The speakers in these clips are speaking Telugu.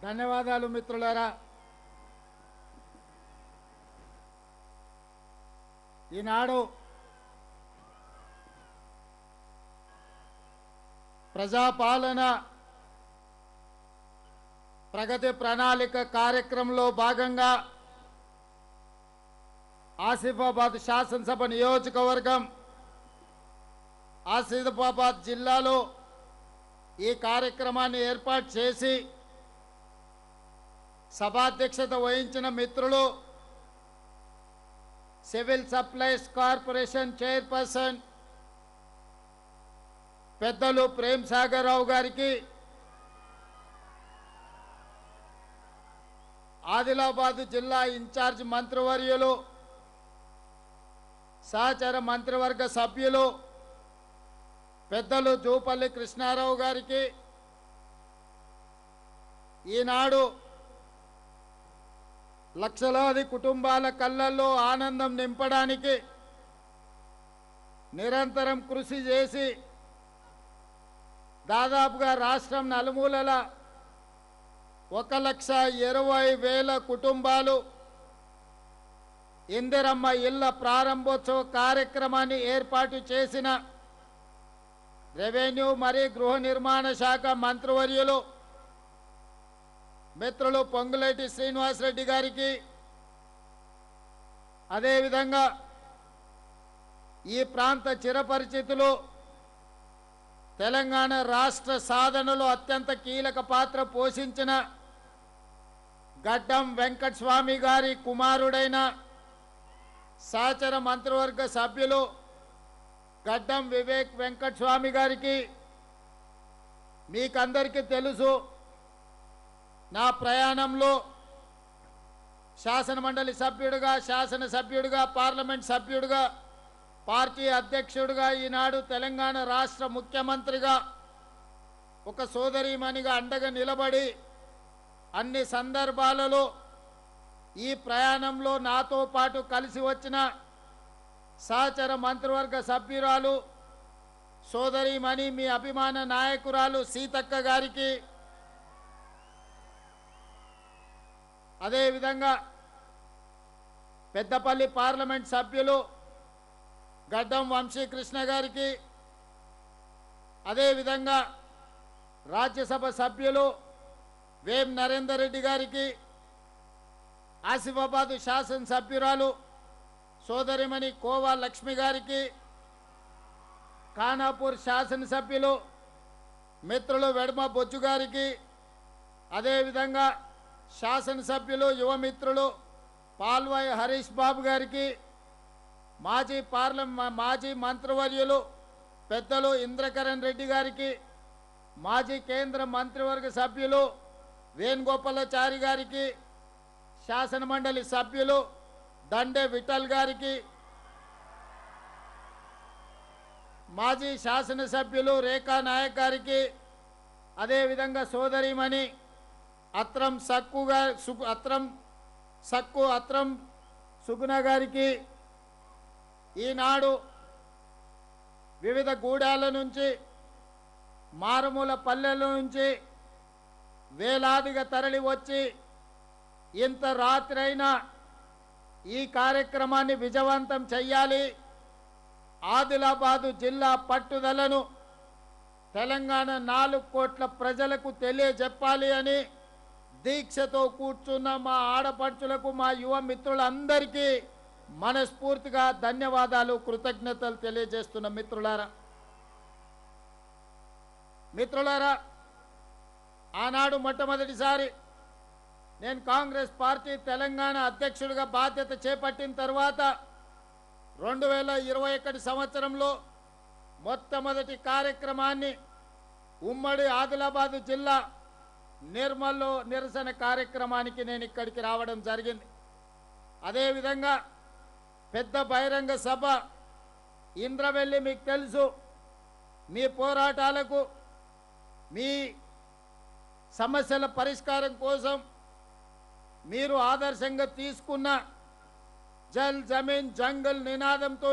ధన్యవాదాలు మిత్రులారా. ఈనాడు ప్రజాపాలన ప్రగతి ప్రణాళిక కార్యక్రమంలో భాగంగా ఆసిఫాబాద్ శాసనసభ నియోజకవర్గం ఆసిఫాబాద్ జిల్లాలో ఈ కార్యక్రమాన్ని ఏర్పాటు చేసి సభాధ్యక్షత వహించిన మిత్రులు సివిల్ సప్లైస్ కార్పొరేషన్ చైర్పర్సన్ పెద్దలు ప్రేమ్ సాగర్ రావు గారికి, ఆదిలాబాద్ జిల్లా ఇన్ఛార్జ్ మంత్రివర్యులు సహచర మంత్రివర్గ సభ్యులు పెద్దలు జూపల్లి కృష్ణారావు గారికి, ఈనాడు లక్షలాది కుటుంబాల కళ్ళల్లో ఆనందం నింపడానికి నిరంతరం కృషి చేసి దాదాపుగా రాష్ట్రం నలుమూలల 1,20,000 కుటుంబాలు ఇందిరమ్మ ఇళ్ల ప్రారంభోత్సవ కార్యక్రమాన్ని ఏర్పాటు చేసిన రెవెన్యూ మరియు గృహ నిర్మాణ శాఖ మంత్రివర్యులు మిత్రులు పొంగులేటి శ్రీనివాసరెడ్డి గారికి, అదేవిధంగా ఈ ప్రాంత చిరపరిచితులు తెలంగాణ రాష్ట్ర సాధనలో అత్యంత కీలక పాత్ర పోషించిన గడ్డం వెంకటస్వామి గారి కుమారుడైన సహచర మంత్రివర్గ సభ్యులు గడ్డం వివేక్ వెంకటస్వామి గారికి, మీకందరికీ తెలుసు నా ప్రయాణంలో శాసనమండలి సభ్యుడిగా, శాసనసభ్యుడిగా, పార్లమెంట్ సభ్యుడిగా, పార్టీ అధ్యక్షుడిగా, ఈనాడు తెలంగాణ రాష్ట్ర ముఖ్యమంత్రిగా ఒక సోదరీమణిగా అండగా నిలబడి అన్ని సందర్భాలలో ఈ ప్రయాణంలో నాతో పాటు కలిసి వచ్చిన సహచర మంత్రివర్గ సభ్యురాలు సోదరీమణి మీ అభిమాన నాయకురాలు సీతక్క గారికి, అదేవిధంగా పెద్దపల్లి పార్లమెంట్ సభ్యులు గడ్డం వంశీకృష్ణ గారికి, అదేవిధంగా రాజ్యసభ సభ్యులు వేం నరేందర్ రెడ్డి గారికి, ఆసిఫాబాద్ శాసనసభ్యురాలు సోదరిమణి కోవా లక్ష్మి గారికి, ఖానాపూర్ శాసనసభ్యులు మిత్రులు వెడమ బొజ్జు గారికి, అదేవిధంగా శాసనసభ్యులు యువమిత్రులు పాల్వాయి హరీష్ బాబు గారికి, మాజీ మంత్రివర్యులు పెద్దలు ఇంద్రకరణ్ రెడ్డి గారికి, మాజీ కేంద్ర మంత్రివర్గ సభ్యులు వేణుగోపాలాచారి గారికి, శాసనమండలి సభ్యులు దండే విఠల్ గారికి, మాజీ శాసనసభ్యులు రేఖా నాయక్ గారికి, అదేవిధంగా సోదరిమణి అత్రం సుగుణ గారికి, ఈనాడు వివిధ గూడాల నుంచి మారుమూల పల్లెల నుంచి వేలాదిగా తరలి వచ్చి ఇంత రాత్రైనా ఈ కార్యక్రమాన్ని విజయవంతం చెయ్యాలి, ఆదిలాబాదు జిల్లా పట్టుదలను తెలంగాణ 4 కోట్ల ప్రజలకు తెలియజెప్పాలి అని దీక్షతో కూర్చున్న మా ఆడపడుచులకు, మా యువ మిత్రులందరికీ మనస్ఫూర్తిగా ధన్యవాదాలు, కృతజ్ఞతలు తెలియజేస్తున్న మిత్రులారా, ఆనాడు మొట్టమొదటిసారి నేను కాంగ్రెస్ పార్టీ తెలంగాణ అధ్యక్షుడిగా బాధ్యత చేపట్టిన తర్వాత 2021 సంవత్సరంలో మొట్టమొదటి కార్యక్రమాన్ని ఉమ్మడి ఆదిలాబాదు జిల్లా నిర్మల్లో నిరసన కార్యక్రమానికి నేను ఇక్కడికి రావడం జరిగింది. అదేవిధంగా పెద్ద బహిరంగ సభ ఇంద్రవెల్లి, మీకు తెలుసు, మీ పోరాటాలకు, మీ సమస్యల పరిష్కారం కోసం మీరు ఆదర్శంగా తీసుకున్న జల్ జమీన్ జంగల్ నినాదంతో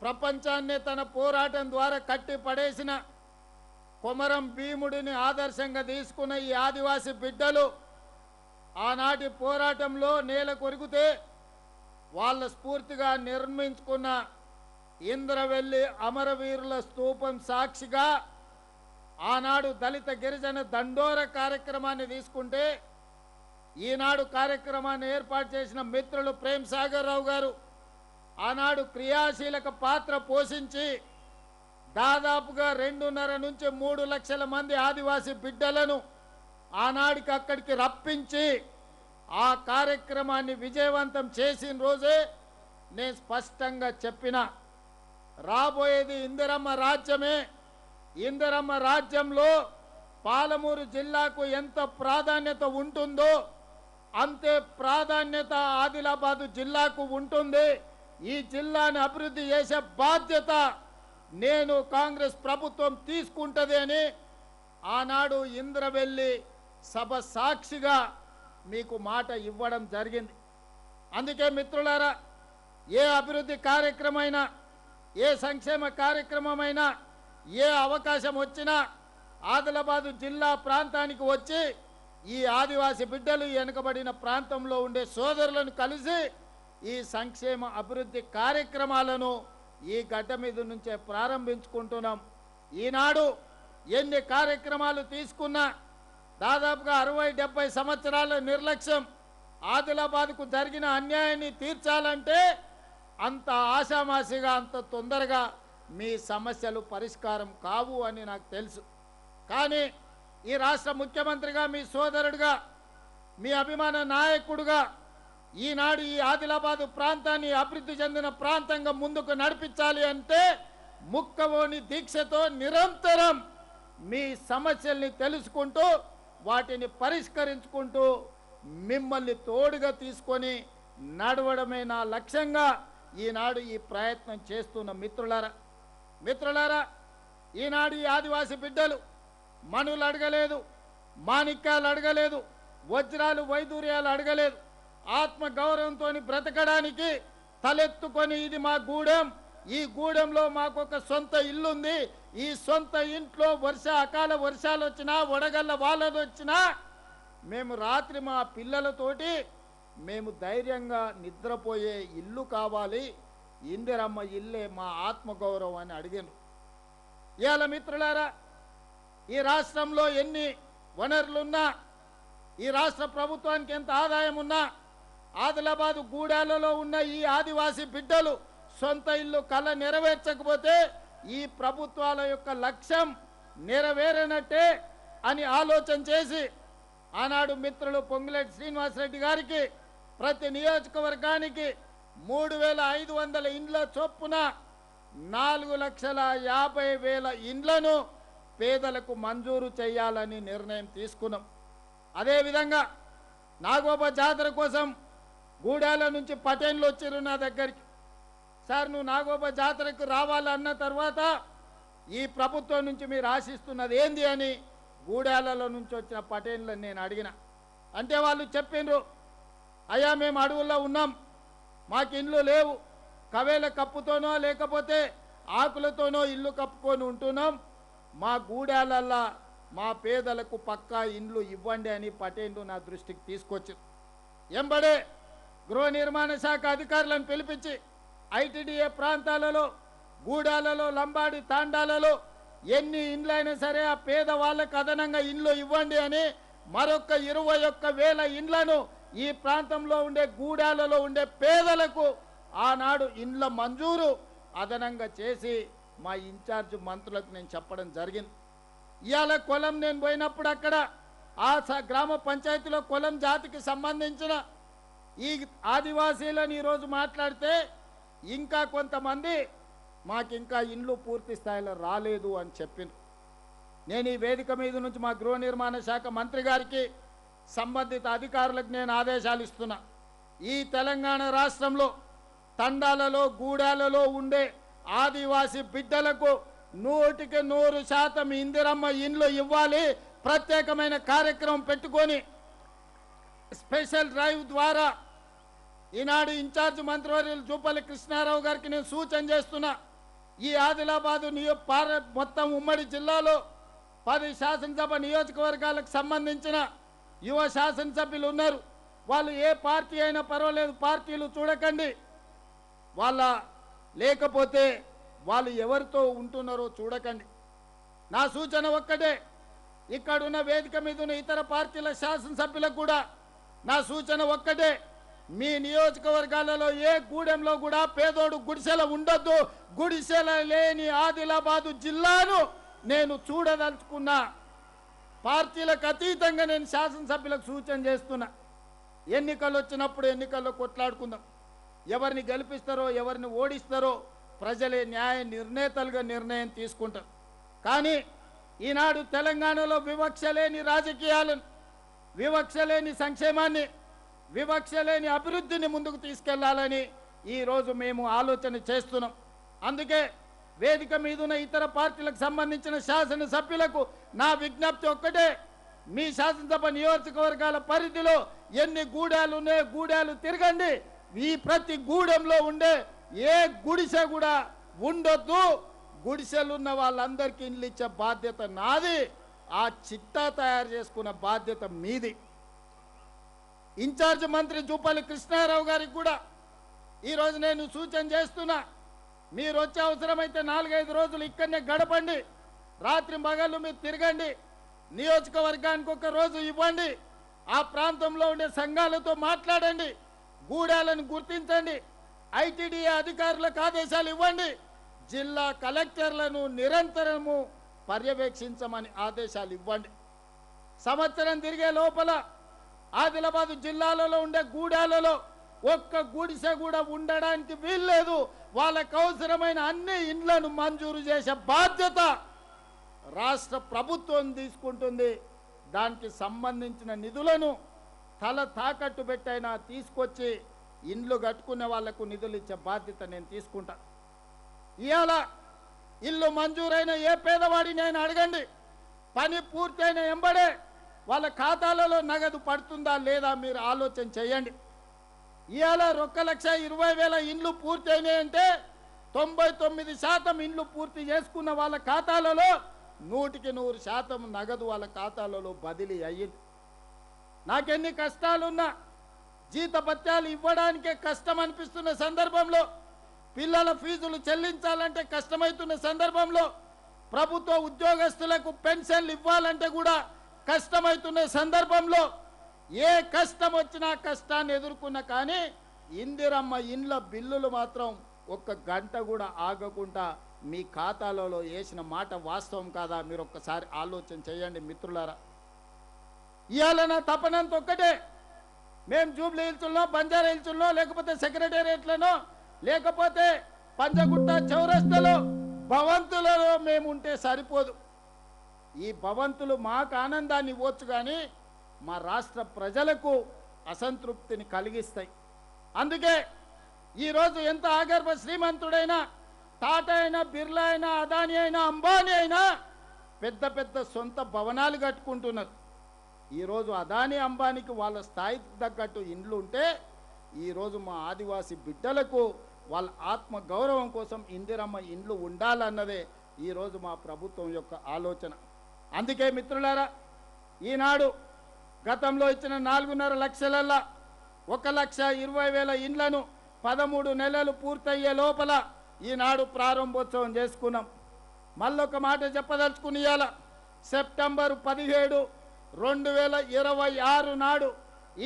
ప్రపంచాన్ని తన పోరాటం ద్వారా కట్టి పడేసిన కొమరం భీముడిని ఆదర్శంగా తీసుకున్న ఈ ఆదివాసీ బిడ్డలు ఆనాటి పోరాటంలో నేల కొరిగితే వాళ్ళ స్ఫూర్తిగా నిర్మించుకున్న ఇంద్రవెల్లి అమరవీరుల స్తూపం సాక్షిగా ఆనాడు దళిత గిరిజన దండోర కార్యక్రమాన్ని తీసుకుంటే ఈనాడు కార్యక్రమాన్ని ఏర్పాటు చేసిన మిత్రులు ప్రేమ్ సాగర్ రావు గారు ఆనాడు క్రియాశీలక పాత్ర పోషించి దాదాపుగా 2.5 నుంచి 3 లక్షల మంది ఆదివాసీ బిడ్డలను ఆనాడికి అక్కడికి రప్పించి ఆ కార్యక్రమాన్ని విజయవంతం చేసిన రోజే నేను స్పష్టంగా చెప్పిన రాబోయేది ఇందిరమ్మ రాజ్యమే. ఇందిరమ్మ రాజ్యంలో పాలమూరు జిల్లాకు ఎంత ప్రాధాన్యత ఉంటుందో అంతే ప్రాధాన్యత ఆదిలాబాదు జిల్లాకు ఉంటుంది. ఈ జిల్లాని అభివృద్ధి చేసే బాధ్యత నేను కాంగ్రెస్ ప్రభుత్వం తీసుకుంటది అని ఆనాడు ఇంద్రవెల్లి సభ సాక్షిగా మీకు మాట ఇవ్వడం జరిగింది. అందుకే మిత్రులారా, ఏ అభివృద్ధి కార్యక్రమైనా, ఏ సంక్షేమ కార్యక్రమమైనా, ఏ అవకాశం వచ్చినా ఆదిలాబాదు జిల్లా ప్రాంతానికి వచ్చి ఈ ఆదివాసీ బిడ్డలు వెనుకబడిన ప్రాంతంలో ఉండే సోదరులను కలిసి ఈ సంక్షేమ అభివృద్ధి కార్యక్రమాలను ఈ గడ్డ మీద నుంచే ప్రారంభించుకుంటున్నాం. ఈనాడు ఎన్ని కార్యక్రమాలు తీసుకున్నా దాదాపుగా 60-70 సంవత్సరాల నిర్లక్ష్యం ఆదిలాబాద్కు జరిగిన అన్యాయాన్ని తీర్చాలంటే అంత ఆషామాషిగా అంత తొందరగా మీ సమస్యలు పరిష్కారం కావు అని నాకు తెలుసు. కానీ ఈ రాష్ట్ర ముఖ్యమంత్రిగా, మీ సోదరుడిగా, మీ అభిమాన నాయకుడిగా ఈనాడు ఈ ఆదిలాబాదు ప్రాంతాన్ని అభివృద్ధి చెందిన ప్రాంతంగా ముందుకు నడిపించాలి అంటే ముక్కవోని దీక్షతో నిరంతరం మీ సమస్యల్ని తెలుసుకుంటూ వాటిని పరిష్కరించుకుంటూ మిమ్మల్ని తోడుగా తీసుకొని నడవడమే నా లక్ష్యంగా ఈనాడు ఈ ప్రయత్నం చేస్తున్న మిత్రులారా, ఈనాడు ఈ ఆదివాసీ బిడ్డలు మనులు అడగలేదు, మాణిక్యాలు అడగలేదు, వజ్రాలు వైదూర్యాలు అడగలేదు. ఆత్మ గౌరవంతో బ్రతకడానికి తలెత్తుకొని ఇది మా గూడెం, ఈ గూడెంలో మాకొక సొంత ఇల్లుంది, ఈ సొంత ఇంట్లో అకాల వర్షాలు వచ్చినా, వడగళ్ళ వానలు వచ్చినా మేము రాత్రి మా పిల్లలతోటి మేము ధైర్యంగా నిద్రపోయే ఇల్లు కావాలి, ఇందిరమ్మ ఇల్లే మా ఆత్మగౌరవం అని అడిగాను. ఇవాళ మిత్రులారా, ఈ రాష్ట్రంలో ఎన్ని వనరులున్నా, ఈ రాష్ట్ర ప్రభుత్వానికి ఎంత ఆదాయం ఉన్నా, ఆదిలాబాదు గూడాలలో ఉన్న ఈ ఆదివాసీ బిడ్డలు సొంత ఇల్లు కళ నెరవేర్చకపోతే ఈ ప్రభుత్వాల యొక్క లక్ష్యం నెరవేరనట్టే అని ఆలోచన చేసి ఆనాడు మిత్రులు పొంగులేటి శ్రీనివాసరెడ్డి గారికి ప్రతి నియోజకవర్గానికి 3,500 ఇండ్ల చొప్పున 4,50,000 ఇండ్లను పేదలకు మంజూరు చేయాలని నిర్ణయం తీసుకున్నాం. అదేవిధంగా నాగోబా జాతర కోసం గూడాల నుంచి పటేన్లు వచ్చారు నా దగ్గరికి. సార్, నువ్వు నాగోబా జాతరకు రావాలన్న తర్వాత ఈ ప్రభుత్వం నుంచి మీరు ఆశిస్తున్నది ఏంది అని గూడాలలో నుంచి వచ్చిన పటేన్లను నేను అడిగిన. అంటే వాళ్ళు చెప్పిండ్రు, అయ్యా మేము అడవుల్లో ఉన్నాం, మాకు ఇండ్లు లేవు, కవేల కప్పుతోనో లేకపోతే ఆకులతోనో ఇల్లు కప్పుకొని ఉంటున్నాం, మా గూడాలల్లా మా పేదలకు పక్కా ఇండ్లు ఇవ్వండి అని పటేన్లు నా దృష్టికి తీసుకొచ్చారు. ఎంబడే గృహ నిర్మాణ శాఖ అధికారులను పిలిపించి ఐటీడీఏ ప్రాంతాలలో, గూడాలలో, లంబాడి తాండాలలో ఎన్ని ఇండ్లైనా సరే ఆ పేదవాళ్ళకు అదనంగా ఇండ్లు ఇవ్వండి అని మరొక 21,000 ఇండ్లను ఈ ప్రాంతంలో ఉండే గూడాలలో ఉండే పేదలకు ఆనాడు ఇండ్ల మంజూరు అదనంగా చేసి మా ఇన్ఛార్జ్ మంత్రులకు నేను చెప్పడం జరిగింది. ఇవాళ కొలం నేను పోయినప్పుడు అక్కడ ఆ గ్రామ పంచాయతీలో కొలం జాతికి సంబంధించిన ఈ ఆదివాసీలను ఈరోజు మాట్లాడితే ఇంకా కొంతమంది మాకు ఇంకా ఇండ్లు పూర్తి స్థాయిలో రాలేదు అని చెప్పింది. నేను ఈ వేదిక మీద నుంచి మా గృహ నిర్మాణ శాఖ మంత్రి గారికి, సంబంధిత అధికారులకు నేను ఆదేశాలు ఇస్తున్నా. ఈ తెలంగాణ రాష్ట్రంలో తండాలలో, గూడాలలో ఉండే ఆదివాసీ బిడ్డలకు 100% ఇందిరమ్మ ఇండ్లు ఇవ్వాలి. ప్రత్యేకమైన కార్యక్రమం పెట్టుకొని స్పెషల్ డ్రైవ్ ద్వారా ఈనాడు ఇన్ఛార్జ్ మంత్రివర్యులు జూపల్లి కృష్ణారావు గారికి నేను సూచన చేస్తున్నా. ఈ ఆదిలాబాదు మొత్తం ఉమ్మడి జిల్లాలో 10 శాసనసభ నియోజకవర్గాలకు సంబంధించిన యువ శాసనసభ్యులు ఉన్నారు. వాళ్ళు ఏ పార్టీ అయినా పర్వాలేదు, పార్టీలు చూడకండి. వాళ్ళ లేకపోతే వాళ్ళు ఎవరితో ఉంటున్నారో చూడకండి. నా సూచన ఒక్కటే, ఇక్కడున్న వేదిక మీద ఉన్న ఇతర పార్టీల శాసనసభ్యులకు కూడా నా సూచన ఒక్కటే, మీ నియోజకవర్గాలలో ఏ గూడెంలో కూడా పేదోడు గుడిసెల ఉండొద్దు. గుడిసెల లేని ఆదిలాబాదు జిల్లాను నేను చూడదలుచుకున్నా. పార్టీలకు అతీతంగా నేను శాసనసభ్యులకు సూచన చేస్తున్నా. ఎన్నికలు వచ్చినప్పుడు ఎన్నికల్లో కొట్లాడుకుందాం. ఎవరిని గెలిపిస్తారో ఎవరిని ఓడిస్తారో ప్రజలే న్యాయ నిర్ణేతలుగా నిర్ణయం తీసుకుంటారు. కానీ ఈనాడు తెలంగాణలో వివక్ష లేని రాజకీయాలను, వివక్ష లేని సంక్షేమాన్ని, వివక్ష లేని అభివృద్ధిని ముందుకు తీసుకెళ్లాలని ఈరోజు మేము ఆలోచన చేస్తున్నాం. అందుకే వేదిక మీద ఉన్న ఇతర పార్టీలకు సంబంధించిన శాసనసభ్యులకు నా విజ్ఞప్తి ఒక్కటే, మీ శాసనసభ నియోజకవర్గాల పరిధిలో ఎన్ని గూడాలు ఉన్నాయో గూడాలు తిరగండి. ఈ ప్రతి గూడెంలో ఉండే ఏ గుడిసె కూడా ఉండొద్దు. గుడిసెలున్న వాళ్ళందరికీ ఇల్లు ఇచ్చే బాధ్యత నాది. ఆ చిట్టా తయారు చేసుకున్న బాధ్యత మీది. ఇన్ఛార్జ్ మంత్రి జూపల్లి కృష్ణారావు గారికి కూడా ఈరోజు నేను సూచన చేస్తున్నా. మీరు వచ్చే అవసరమైతే 4-5 రోజులు ఇక్కడనే గడపండి. రాత్రి మగళ్ళు మీరు తిరగండి. నియోజకవర్గానికి ఒక రోజు ఇవ్వండి. ఆ ప్రాంతంలో ఉండే సంఘాలతో మాట్లాడండి. గూడాలను గుర్తించండి. ఐటీడీఏ అధికారులకు ఆదేశాలు ఇవ్వండి. జిల్లా కలెక్టర్లను నిరంతరము పర్యవేక్షించమని ఆదేశాలు ఇవ్వండి. సంవత్సరం తిరిగే లోపల ఆదిలాబాదు జిల్లాలలో ఉండే గూడాలలో ఒక్క గుడిసె కూడా ఉండడానికి వీల్లేదు. వాళ్ళకు అవసరమైన అన్ని ఇండ్లను మంజూరు చేసే బాధ్యత రాష్ట్ర ప్రభుత్వం తీసుకుంటుంది. దానికి సంబంధించిన నిధులను తల తాకట్టు పెట్టైనా తీసుకొచ్చి ఇండ్లు కట్టుకునే వాళ్లకు నిధులు ఇచ్చే బాధ్యత నేను తీసుకుంటా. ఇవాళ ఇల్లు మంజూరైన ఏ పేదవాడినైనా అడగండి, పని పూర్తయిన ఎంబడే వాళ్ళ ఖాతాలలో నగదు పడుతుందా లేదా మీరు ఆలోచన చేయండి. ఇవాళ 1,20,000 ఇండ్లు పూర్తయినాయంటే 99% ఇండ్లు పూర్తి చేసుకున్న వాళ్ళ ఖాతాలలో 100% నగదు వాళ్ళ ఖాతాలలో బదిలీ అయ్యింది. నాకెన్ని కష్టాలున్నా జీతభత్యాలు ఇవ్వడానికే కష్టం అనిపిస్తున్న సందర్భంలో, పిల్లల ఫీజులు చెల్లించాలంటే కష్టమవుతున్న సందర్భంలో, ప్రభుత్వ ఉద్యోగస్తులకు పెన్షన్లు ఇవ్వాలంటే కూడా కష్టమవుతున్న సందర్భంలో, ఏ కష్టం వచ్చినా కష్టాన్ని ఎదుర్కొన్నా కానీ ఇందిరమ్మ ఇండ్ల బిల్లులు మాత్రం 1 గంట కూడా ఆగకుండా మీ ఖాతాలలో వేసిన మాట వాస్తవం కాదా? మీరు ఒక్కసారి ఆలోచన చేయండి మిత్రులారా. ఇవాళ నా తపనంత ఒక్కటే, మేము జూబ్లీ హిల్స్లో, బంజారా హిల్స్లో, లేకపోతే సెక్రటేరియట్లను, లేకపోతే పంజగుట్ట చౌరస్తాలో భవంతులలో మేము ఉంటే సరిపోదు. ఈ భవంతులు మాకు ఆనందాన్ని ఇవ్వచ్చు కానీ మా రాష్ట్ర ప్రజలకు అసంతృప్తిని కలిగిస్తాయి. అందుకే ఈరోజు ఎంత ఆగర్భ శ్రీమంతుడైనా, టాటా అయినా, బిర్లా అయినా, అదానీ అయినా, అంబానీ అయినా పెద్ద పెద్ద సొంత భవనాలు కట్టుకుంటున్నారు. ఈరోజు అదానీ అంబానీకి వాళ్ళ స్థాయికి తగ్గట్టు ఇండ్లు ఉంటే ఈరోజు మా ఆదివాసీ బిడ్డలకు వాళ్ళ ఆత్మ గౌరవం కోసం ఇందిరమ్మ ఇండ్లు ఉండాలన్నదే ఈరోజు మా ప్రభుత్వం యొక్క ఆలోచన. అందుకే మిత్రులారా, ఈనాడు గతంలో ఇచ్చిన 4.5 లక్షలల్లా 1,20,000 ఇండ్లను 13 నెలలు పూర్తయ్యే లోపల ఈనాడు ప్రారంభోత్సవం చేసుకున్నాం. మళ్ళొక మాట చెప్పదలుచుకుని ఇవాళ సెప్టెంబర్ 17, 2026 నాడు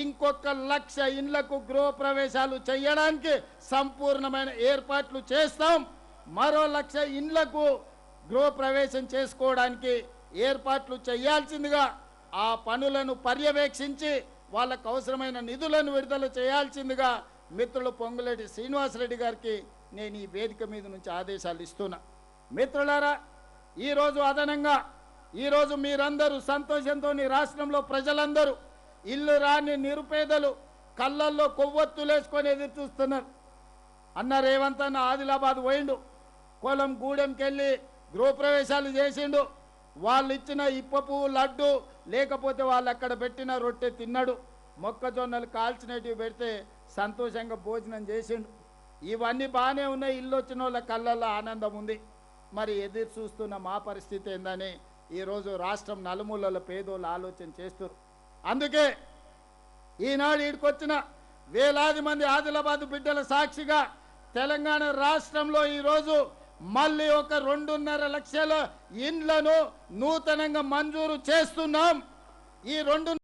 ఇంకొక 1,00,000 ఇండ్లకు గృహప్రవేశాలు చేయడానికి సంపూర్ణమైన ఏర్పాట్లు చేస్తాం. మరో 1,00,000 ఇండ్లకు గృహప్రవేశం చేసుకోవడానికి ఏర్పాట్లు చేయాల్సిందిగా, ఆ పనులను పర్యవేక్షించి వాళ్ళకు అవసరమైన నిధులను విడుదల చేయాల్సిందిగా మిత్రులు పొంగులేటి శ్రీనివాసరెడ్డి గారికి నేను ఈ వేదిక మీద నుంచి ఆదేశాలు ఇస్తున్నా. మిత్రులారా, ఈరోజు అదనంగా ఈరోజు మీరందరూ సంతోషంతో రాష్ట్రంలో ప్రజలందరూ ఇల్లు రాని నిరుపేదలు కళ్ళల్లో కొవ్వొత్తులేసుకొని ఎదురు చూస్తున్నారు. అన్న రేవంత్ అన్న ఆదిలాబాద్ పోయిండు, కోలం గూడెంకెళ్ళి గృహప్రవేశాలు చేసిండు. వాళ్ళు ఇచ్చిన ఇప్ప పువ్వు లడ్డు, లేకపోతే వాళ్ళు అక్కడ పెట్టిన రొట్టె తిన్నాడు. మొక్కజొన్నలు కాల్చినవి పెడితే సంతోషంగా భోజనం చేసిండు. ఇవన్నీ బాగానే ఉన్నాయి. ఇల్లు వచ్చిన వాళ్ళ కళ్ళల్లో ఆనందం ఉంది. మరి ఎదురు చూస్తున్న మా పరిస్థితి ఏందని ఈరోజు రాష్ట్రం నలుమూలల పేదోళ్ళు ఆలోచన చేస్తారు. అందుకే ఈనాడు ఈడికొచ్చిన వేలాది మంది ఆదిలాబాద్ బిడ్డల సాక్షిగా తెలంగాణ రాష్ట్రంలో ఈరోజు మళ్ళీ ఒక 2.5 లక్షల ఇండ్లను నూతనంగా మంజూరు చేస్తున్నాం. ఈ 2